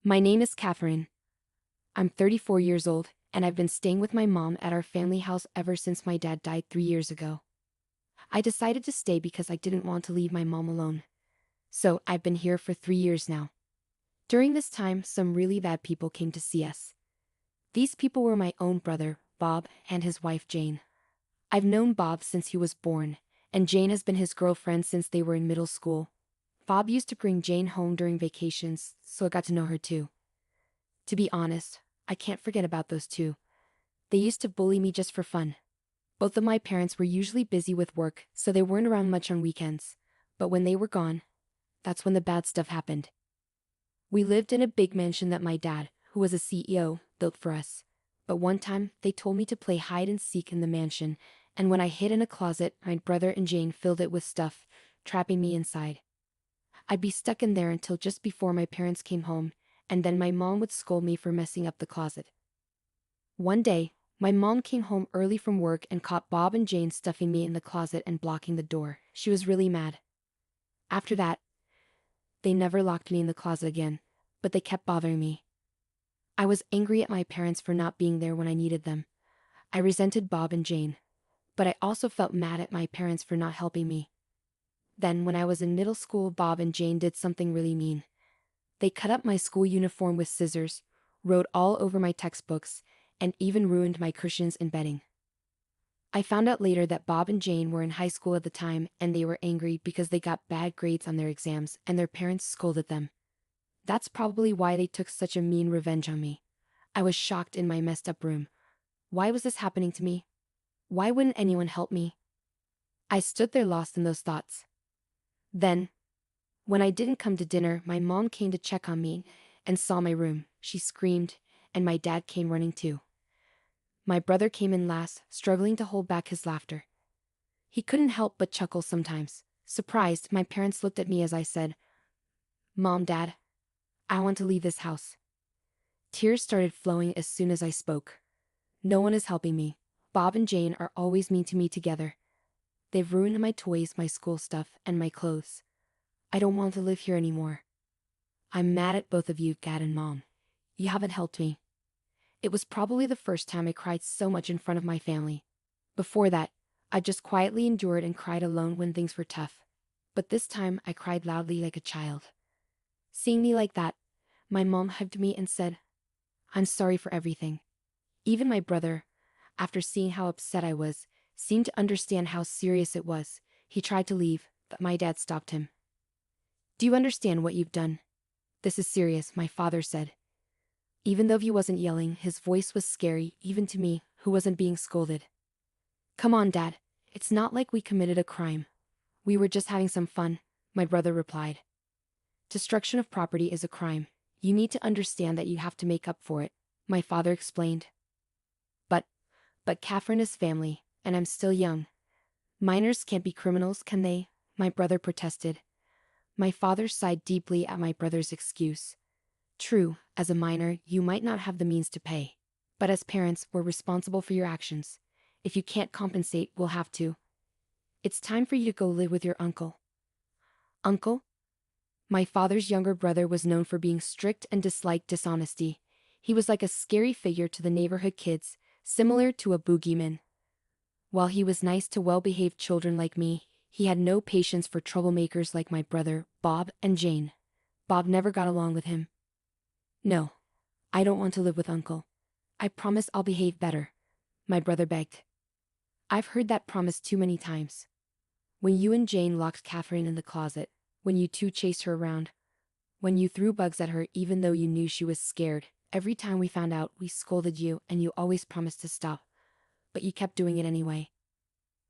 My name is Catherine. I'm 34 years old, and I've been staying with my mom at our family house ever since my dad died 3 years ago. I decided to stay because I didn't want to leave my mom alone. So I've been here for 3 years now. During this time, some really bad people came to see us. These people were my own brother, Bob, and his wife Jane. I've known Bob since he was born, and Jane has been his girlfriend since they were in middle school. Bob used to bring Jane home during vacations, so I got to know her too. To be honest, I can't forget about those two. They used to bully me just for fun. Both of my parents were usually busy with work, so they weren't around much on weekends. But when they were gone, that's when the bad stuff happened. We lived in a big mansion that my dad, who was a CEO, built for us. But one time, they told me to play hide and seek in the mansion, and when I hid in a closet, my brother and Jane filled it with stuff, trapping me inside. I'd be stuck in there until just before my parents came home, and then my mom would scold me for messing up the closet. One day, my mom came home early from work and caught Bob and Jane stuffing me in the closet and blocking the door. She was really mad. After that, they never locked me in the closet again, but they kept bothering me. I was angry at my parents for not being there when I needed them. I resented Bob and Jane, but I also felt mad at my parents for not helping me. Then, when I was in middle school, Bob and Jane did something really mean. They cut up my school uniform with scissors, wrote all over my textbooks, and even ruined my cushions and bedding. I found out later that Bob and Jane were in high school at the time and they were angry because they got bad grades on their exams and their parents scolded them. That's probably why they took such a mean revenge on me. I was shocked in my messed up room. Why was this happening to me? Why wouldn't anyone help me? I stood there lost in those thoughts. Then, when I didn't come to dinner, my mom came to check on me and saw my room. She screamed, and my dad came running too. My brother came in last, struggling to hold back his laughter. He couldn't help but chuckle sometimes. Surprised, my parents looked at me as I said, "Mom, Dad, I want to leave this house." Tears started flowing as soon as I spoke. No one is helping me. Bob and Jane are always mean to me together. They've ruined my toys, my school stuff, and my clothes. I don't want to live here anymore. I'm mad at both of you, Dad and Mom. You haven't helped me. It was probably the first time I cried so much in front of my family. Before that, I just quietly endured and cried alone when things were tough. But this time I cried loudly like a child. Seeing me like that, my mom hugged me and said, "I'm sorry for everything." Even my brother, after seeing how upset I was, seemed to understand how serious it was. He tried to leave, but my dad stopped him. "Do you understand what you've done? This is serious," my father said. Even though he wasn't yelling, his voice was scary, even to me, who wasn't being scolded. "Come on, Dad. It's not like we committed a crime. We were just having some fun," my brother replied. "Destruction of property is a crime. You need to understand that you have to make up for it," my father explained. But Catherine is family, and I'm still young. Minors can't be criminals, can they?" my brother protested. My father sighed deeply at my brother's excuse. "True, as a minor, you might not have the means to pay. But as parents, we're responsible for your actions. If you can't compensate, we'll have to. It's time for you to go live with your uncle." Uncle? My father's younger brother was known for being strict and disliked dishonesty. He was like a scary figure to the neighborhood kids, similar to a boogeyman. While he was nice to well-behaved children like me, he had no patience for troublemakers like my brother, Bob, and Jane. Bob never got along with him. "No, I don't want to live with Uncle. I promise I'll behave better," my brother begged. "I've heard that promise too many times. When you and Jane locked Catherine in the closet, when you two chased her around, when you threw bugs at her even though you knew she was scared, every time we found out, we scolded you and you always promised to stop. But you kept doing it anyway.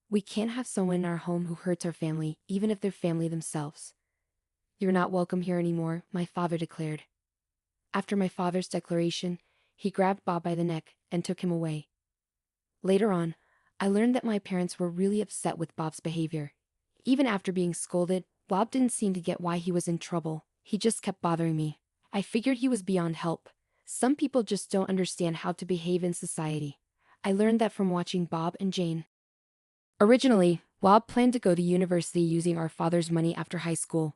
We can't have someone in our home who hurts our family, even if they're family themselves. You're not welcome here anymore," my father declared. After my father's declaration, he grabbed Bob by the neck and took him away. Later on, I learned that my parents were really upset with Bob's behavior. Even after being scolded, Bob didn't seem to get why he was in trouble. He just kept bothering me. I figured he was beyond help. Some people just don't understand how to behave in society. I learned that from watching Bob and Jane. Originally, Bob planned to go to university using our father's money after high school.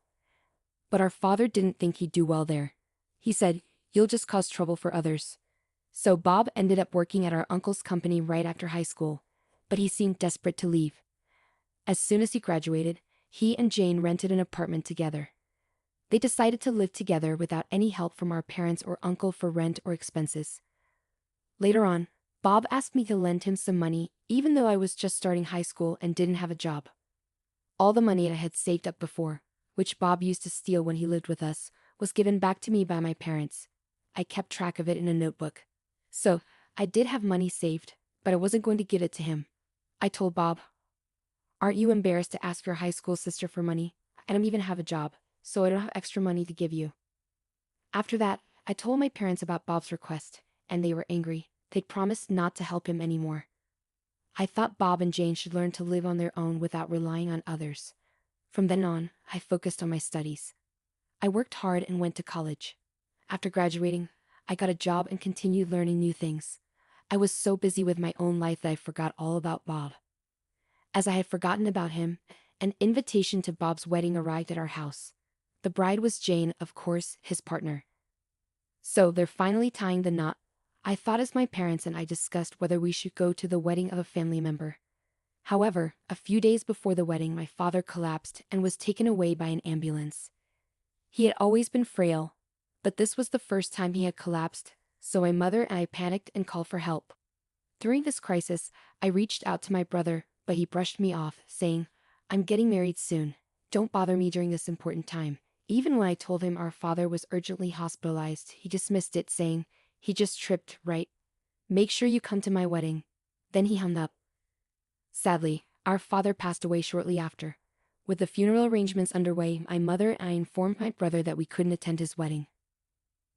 But our father didn't think he'd do well there. He said, You'll just cause trouble for others. So Bob ended up working at our uncle's company right after high school, but he seemed desperate to leave. As soon as he graduated, he and Jane rented an apartment together. They decided to live together without any help from our parents or uncle for rent or expenses. Later on, Bob asked me to lend him some money, even though I was just starting high school and didn't have a job. All the money I had saved up before, which Bob used to steal when he lived with us, was given back to me by my parents. I kept track of it in a notebook. So, I did have money saved, but I wasn't going to give it to him. I told Bob, "Aren't you embarrassed to ask your high school sister for money? I don't even have a job, so I don't have extra money to give you." After that, I told my parents about Bob's request, and they were angry. They'd promised not to help him anymore. I thought Bob and Jane should learn to live on their own without relying on others. From then on, I focused on my studies. I worked hard and went to college. After graduating, I got a job and continued learning new things. I was so busy with my own life that I forgot all about Bob. As I had forgotten about him, an invitation to Bob's wedding arrived at our house. The bride was Jane, of course, his partner. So they're finally tying the knot. I thought as my parents and I discussed whether we should go to the wedding of a family member. However, a few days before the wedding, my father collapsed and was taken away by an ambulance. He had always been frail, but this was the first time he had collapsed, so my mother and I panicked and called for help. During this crisis, I reached out to my brother, but he brushed me off, saying, "I'm getting married soon. Don't bother me during this important time." Even when I told him our father was urgently hospitalized, he dismissed it, saying, "He just tripped, right? Make sure you come to my wedding." Then he hung up. Sadly, our father passed away shortly after. With the funeral arrangements underway, my mother and I informed my brother that we couldn't attend his wedding.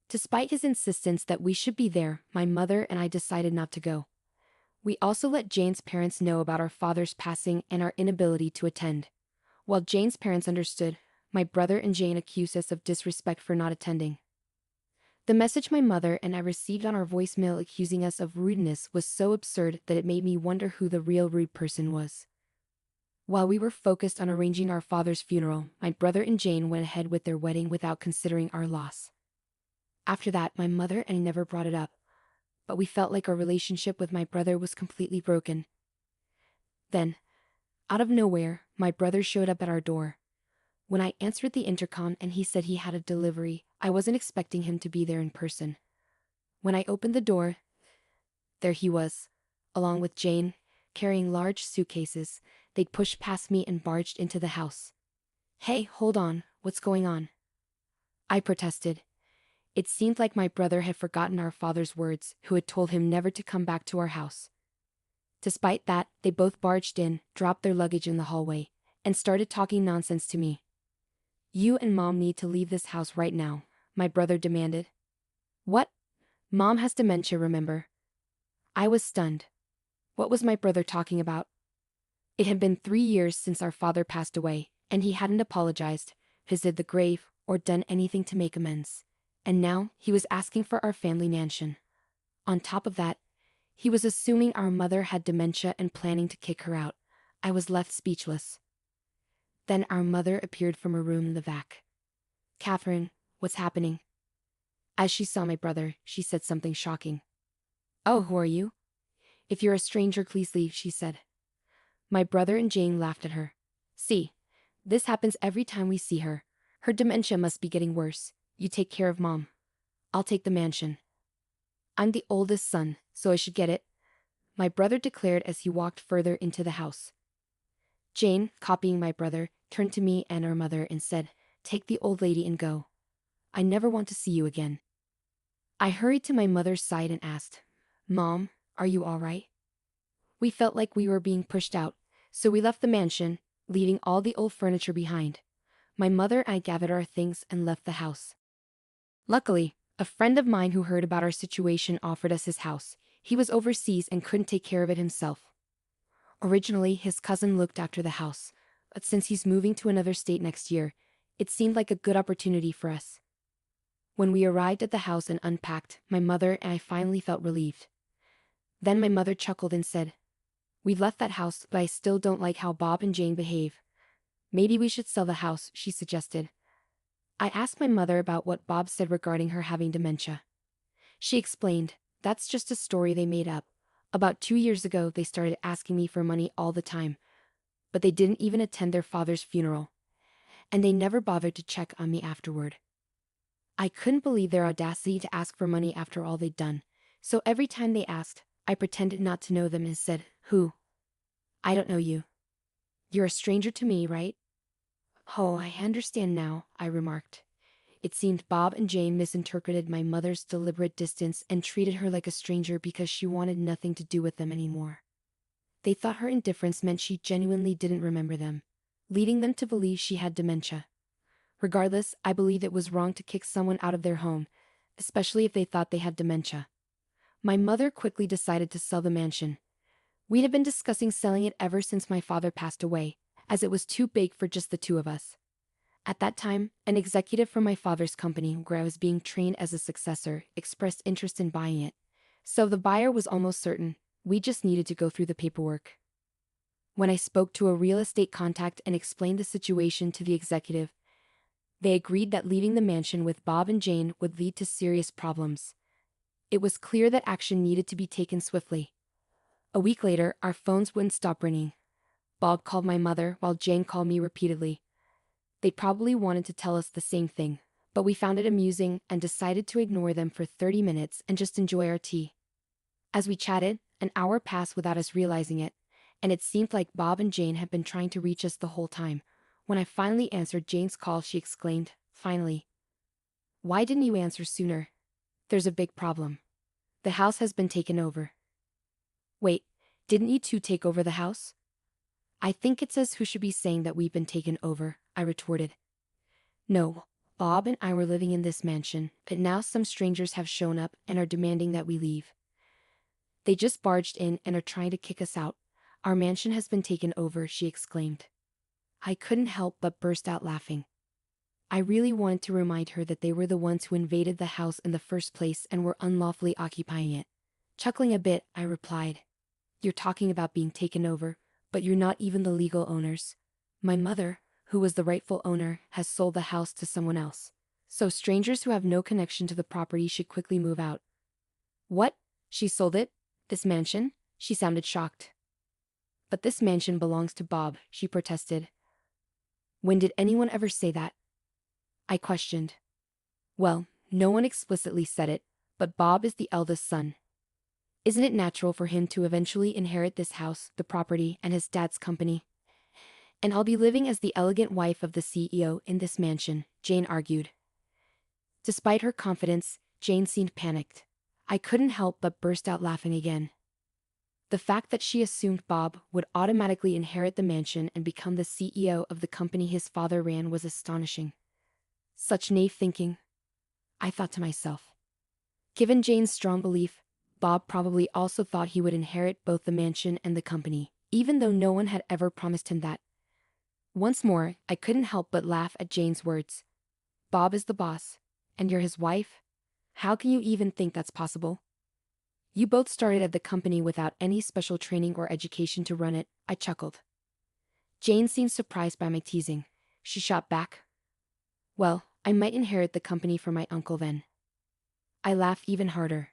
Despite his insistence that we should be there, my mother and I decided not to go. We also let Jane's parents know about our father's passing and our inability to attend. While Jane's parents understood, my brother and Jane accused us of disrespect for not attending. The message my mother and I received on our voicemail accusing us of rudeness was so absurd that it made me wonder who the real rude person was. While we were focused on arranging our father's funeral, my brother and Jane went ahead with their wedding without considering our loss. After that, my mother and I never brought it up, but we felt like our relationship with my brother was completely broken. Then, out of nowhere, my brother showed up at our door. When I answered the intercom and he said he had a delivery, I wasn't expecting him to be there in person. When I opened the door, there he was, along with Jane, carrying large suitcases. They'd pushed past me and barged into the house. "Hey, hold on, what's going on?" I protested. It seemed like my brother had forgotten our father's words, who had told him never to come back to our house. Despite that, they both barged in, dropped their luggage in the hallway, and started talking nonsense to me. "You and Mom need to leave this house right now," my brother demanded. "What? Mom has dementia, remember?" I was stunned. What was my brother talking about? It had been 3 years since our father passed away, and he hadn't apologized, visited the grave, or done anything to make amends. And now, he was asking for our family mansion. On top of that, he was assuming our mother had dementia and planning to kick her out. I was left speechless. Then our mother appeared from her room in the back. "Catherine, what's happening?" As she saw my brother, she said something shocking. "Oh, who are you?" "If you're a stranger, please leave," she said. My brother and Jane laughed at her. "See, this happens every time we see her. Her dementia must be getting worse. You take care of Mom. I'll take the mansion." "I'm the oldest son, so I should get it," my brother declared as he walked further into the house. Jane, copying my brother, turned to me and our mother and said, "Take the old lady and go. I never want to see you again." I hurried to my mother's side and asked, "Mom, are you all right?" We felt like we were being pushed out, so we left the mansion, leaving all the old furniture behind. My mother and I gathered our things and left the house. Luckily, a friend of mine who heard about our situation offered us his house. He was overseas and couldn't take care of it himself. Originally, his cousin looked after the house, but since he's moving to another state next year, it seemed like a good opportunity for us. When we arrived at the house and unpacked, my mother and I finally felt relieved. Then my mother chuckled and said, "We've left that house, but I still don't like how Bob and Jane behave. Maybe we should sell the house," she suggested. I asked my mother about what Bob said regarding her having dementia. She explained, "That's just a story they made up. About 2 years ago, they started asking me for money all the time, but they didn't even attend their father's funeral. And they never bothered to check on me afterward." I couldn't believe their audacity to ask for money after all they'd done. So every time they asked, I pretended not to know them and said, "Who? I don't know you. You're a stranger to me, right?" "Oh, I understand now," I remarked. It seemed Bob and Jane misinterpreted my mother's deliberate distance and treated her like a stranger because she wanted nothing to do with them anymore. They thought her indifference meant she genuinely didn't remember them, leading them to believe she had dementia. Regardless, I believed it was wrong to kick someone out of their home, especially if they thought they had dementia. My mother quickly decided to sell the mansion. We'd have been discussing selling it ever since my father passed away, as it was too big for just the two of us. At that time, an executive from my father's company, where I was being trained as a successor, expressed interest in buying it. So the buyer was almost certain. We just needed to go through the paperwork. When I spoke to a real estate contact and explained the situation to the executive, they agreed that leaving the mansion with Bob and Jane would lead to serious problems. It was clear that action needed to be taken swiftly. A week later, our phones wouldn't stop ringing. Bob called my mother while Jane called me repeatedly. They probably wanted to tell us the same thing, but we found it amusing and decided to ignore them for 30 minutes and just enjoy our tea. As we chatted, an hour passed without us realizing it, and it seemed like Bob and Jane had been trying to reach us the whole time. When I finally answered Jane's call, she exclaimed, "Finally. Why didn't you answer sooner? There's a big problem. The house has been taken over." "Wait, didn't you two take over the house?" "I think it says who should be saying that we've been taken over," I retorted. "No, Bob and I were living in this mansion, but now some strangers have shown up and are demanding that we leave. They just barged in and are trying to kick us out. Our mansion has been taken over," she exclaimed. I couldn't help but burst out laughing. I really wanted to remind her that they were the ones who invaded the house in the first place and were unlawfully occupying it. Chuckling a bit, I replied, "You're talking about being taken over, but you're not even the legal owners. My mother, who was the rightful owner, has sold the house to someone else. So strangers who have no connection to the property should quickly move out." "What? She sold it? This mansion?" She sounded shocked. "But this mansion belongs to Bob," she protested. "When did anyone ever say that?" I questioned. "Well, no one explicitly said it, but Bob is the eldest son. Isn't it natural for him to eventually inherit this house, the property, and his dad's company? And I'll be living as the elegant wife of the CEO in this mansion," Jane argued. Despite her confidence, Jane seemed panicked. I couldn't help but burst out laughing again. The fact that she assumed Bob would automatically inherit the mansion and become the CEO of the company his father ran was astonishing. Such naive thinking, I thought to myself. Given Jane's strong belief, Bob probably also thought he would inherit both the mansion and the company, even though no one had ever promised him that. Once more, I couldn't help but laugh at Jane's words. "Bob is the boss, and you're his wife? How can you even think that's possible? You both started at the company without any special training or education to run it," I chuckled. Jane seemed surprised by my teasing. She shot back, "Well, I might inherit the company from my uncle then." I laughed even harder.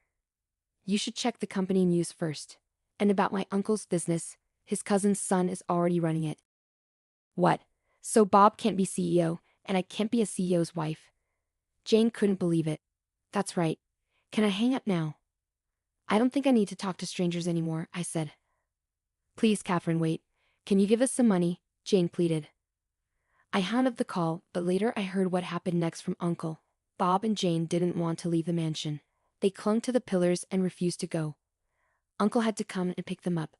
"You should check the company news first. And about my uncle's business, his cousin's son is already running it." "What? So Bob can't be CEO, and I can't be a CEO's wife?" Jane couldn't believe it. "That's right. Can I hang up now?" "I don't think I need to talk to strangers anymore," I said. "Please, Catherine, wait. Can you give us some money?" Jane pleaded. I hung up the call, but later I heard what happened next from Uncle. Bob and Jane didn't want to leave the mansion. They clung to the pillars and refused to go. Uncle had to come and pick them up.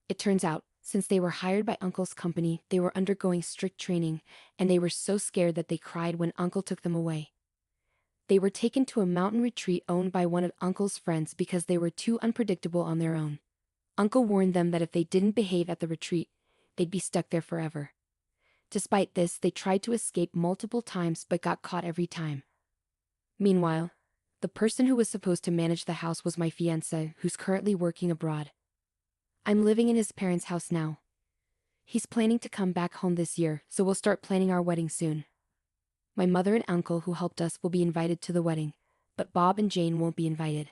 It turns out, since they were hired by Uncle's company, they were undergoing strict training, and they were so scared that they cried when Uncle took them away. They were taken to a mountain retreat owned by one of Uncle's friends because they were too unpredictable on their own. Uncle warned them that if they didn't behave at the retreat, they'd be stuck there forever. Despite this, they tried to escape multiple times but got caught every time. Meanwhile, the person who was supposed to manage the house was my fiancé, who's currently working abroad. I'm living in his parents' house now. He's planning to come back home this year, so we'll start planning our wedding soon. My mother and uncle who helped us will be invited to the wedding, but Bob and Jane won't be invited.